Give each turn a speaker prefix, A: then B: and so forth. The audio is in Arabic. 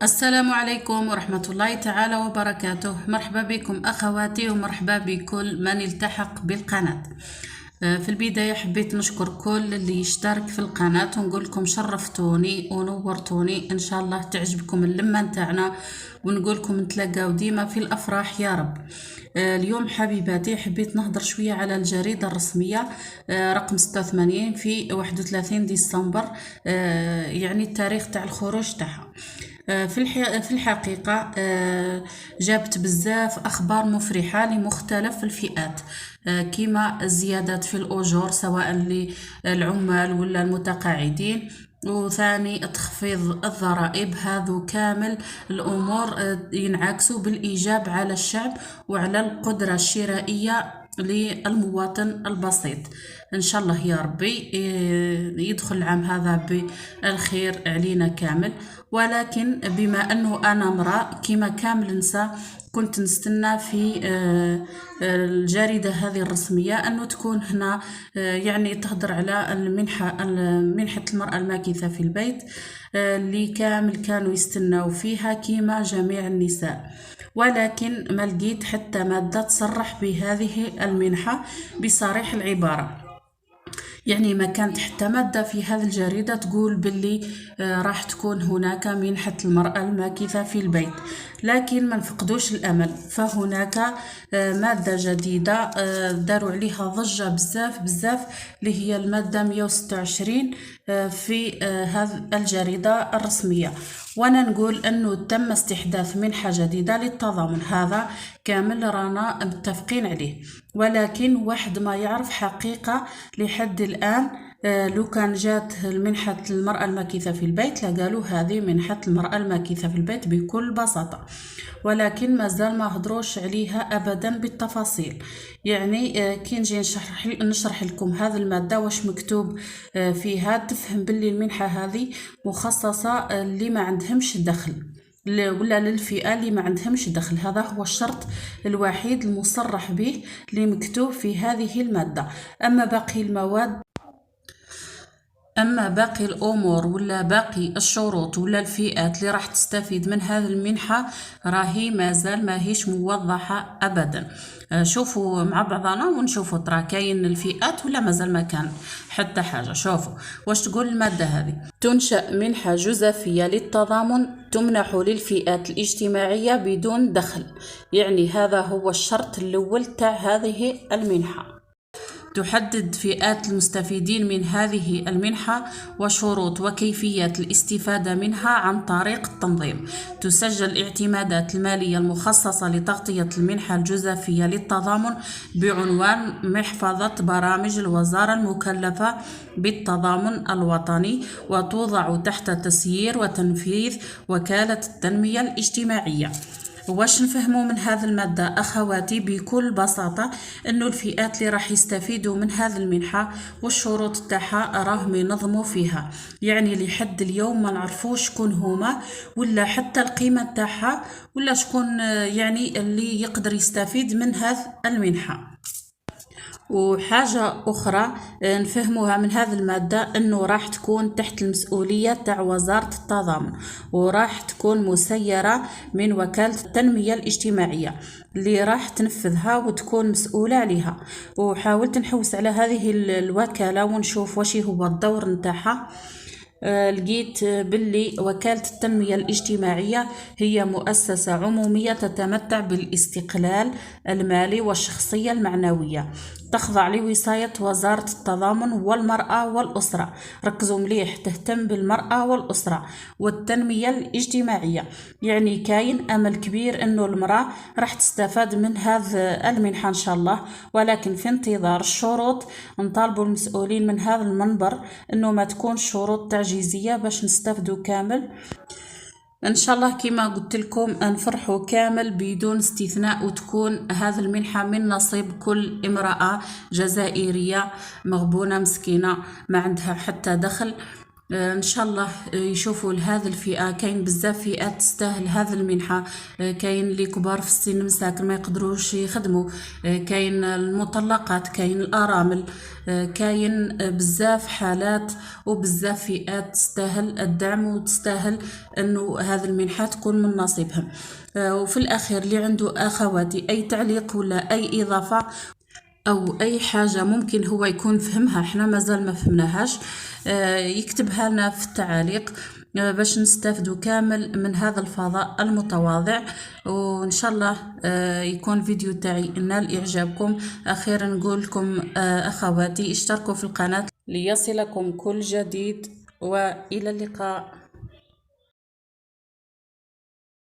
A: السلام عليكم ورحمة الله تعالى وبركاته. مرحبا بكم أخواتي ومرحبا بكل من التحق بالقناة. في البداية حبيت نشكر كل اللي يشترك في القناة ونقول لكم شرفتوني ونورتوني. إن شاء الله تعجبكم اللمة نتاعنا ونقول لكم نتلاقاو ديما في الأفراح يا رب. اليوم حبيباتي حبيت نهضر شوية على الجريدة الرسمية رقم 86 في 31 ديسمبر، يعني التاريخ تاع الخروج تاعها. في الحقيقة جابت بزاف أخبار مفرحة لمختلف الفئات، كما الزيادات في الأجور سواء للعمال ولا المتقاعدين، وثاني تخفيض الضرائب. هذو كامل الأمور ينعكسوا بالإيجاب على الشعب وعلى القدرة الشرائية للمواطن البسيط. إن شاء الله يا ربي يدخل العام هذا بالخير علينا كامل. ولكن بما أنه أنا امرأة كما كامل نساء كنت نستنى في الجريدة هذه الرسمية أنه تكون هنا، يعني تهضر على منحة المرأة الماكثة في البيت اللي كامل كانوا يستناو فيها كما جميع النساء. ولكن ما لقيت حتى مادة تصرح بهذه المنحة بصريح العبارة، يعني ما كانت حتى مادة في هذه الجريدة تقول باللي راح تكون هناك منحة المرأة الماكثة في البيت. لكن ما نفقدوش الأمل، فهناك مادة جديدة داروا عليها ضجة بزاف اللي هي المادة 126 في هذه الجريدة الرسمية. وانا نقول انه تم استحداث منحة جديدة للتضامن، هذا كامل رانا متفقين عليه. ولكن واحد ما يعرف حقيقة لحد الآن، لو كان جات المنحة المرأة الماكثة في البيت لقالوا هذه منحة المرأة الماكثة في البيت بكل بساطة، ولكن مازال ما هضروش عليها أبدا بالتفاصيل. يعني كي نجي نشرح لكم هذه المادة واش مكتوب فيها تفهم باللي المنحة هذه مخصصة اللي ما عندهمش دخل ولا للفئة اللي ما عندهمش دخل. هذا هو الشرط الوحيد المصرح به اللي مكتوب في هذه المادة. أما باقي الأمور ولا باقي الشروط ولا الفئات اللي راح تستفيد من هذه المنحة راهي مازال ماهيش موضحة أبدا. شوفوا مع بعضنا ونشوفوا ترى كاين الفئات ولا مازال ما كان حتى حاجة. شوفوا واش تقول المادة هذه: تنشأ منحة جزافية للتضامن تمنح للفئات الاجتماعية بدون دخل. يعني هذا هو الشرط الأول تاع هذه المنحة. تحدد فئات المستفيدين من هذه المنحة وشروط وكيفية الاستفادة منها عن طريق التنظيم. تسجل الاعتمادات المالية المخصصة لتغطية المنحة الجزافية للتضامن بعنوان محفظة برامج الوزارة المكلفة بالتضامن الوطني، وتوضع تحت تسيير وتنفيذ وكالة التنمية الاجتماعية. واش نفهموا من هذه المادة أخواتي؟ بكل بساطة أنه الفئات اللي راح يستفيدوا من هذه المنحة والشروط تاعها راهم ينظموا فيها، يعني لحد اليوم ما نعرفوش شكون هما ولا حتى القيمة تاعها ولا شكون يعني اللي يقدر يستفيد من هذه المنحة. وحاجة أخرى نفهموها من هذه المادة أنه راح تكون تحت المسؤولية تاع وزارة التضامن، وراح تكون مسيرة من وكالة التنمية الاجتماعية اللي راح تنفذها وتكون مسؤولة عليها. وحاولت نحوس على هذه الوكالة ونشوف واش هو الدور نتاعها. لقيت باللي وكالة التنمية الاجتماعية هي مؤسسة عمومية تتمتع بالاستقلال المالي والشخصية المعنوية، تخضع لوصاية وزارة التضامن والمرأة والأسرة. ركزوا مليح، تهتم بالمرأة والأسرة والتنمية الاجتماعية. يعني كاين أمل كبير أنه المرأة راح تستفاد من هذا المنحة إن شاء الله، ولكن في انتظار الشروط نطالبوا المسؤولين من هذا المنبر أنه ما تكون شروط تعجيزية باش نستفدوا كامل. ان شاء الله كما قلت لكم نفرحوا كامل بدون استثناء، وتكون هذه المنحة من نصيب كل امرأة جزائرية مغبونة مسكينة ما عندها حتى دخل. ان شاء الله يشوفوا لهذه الفئه. كاين بزاف فئات تستاهل هذه المنحه. كاين اللي كبار في السن مساكن ما يقدروش يخدموا، كاين المطلقات، كاين الارامل، كاين بزاف حالات وبزاف فئات تستاهل الدعم وتستاهل انه هذه المنحه تكون من نصيبهم. وفي الاخير اللي عنده اخواتي اي تعليق ولا اي اضافه او اي حاجه ممكن هو يكون فهمها احنا مازال ما فهمناهاش، يكتبها لنا في التعاليق باش نستافدوا كامل من هذا الفضاء المتواضع. وان شاء الله يكون فيديو تاعي نال اعجابكم. اخيرا نقول لكم اخواتي اشتركوا في القناه ليصلكم كل جديد، والى اللقاء.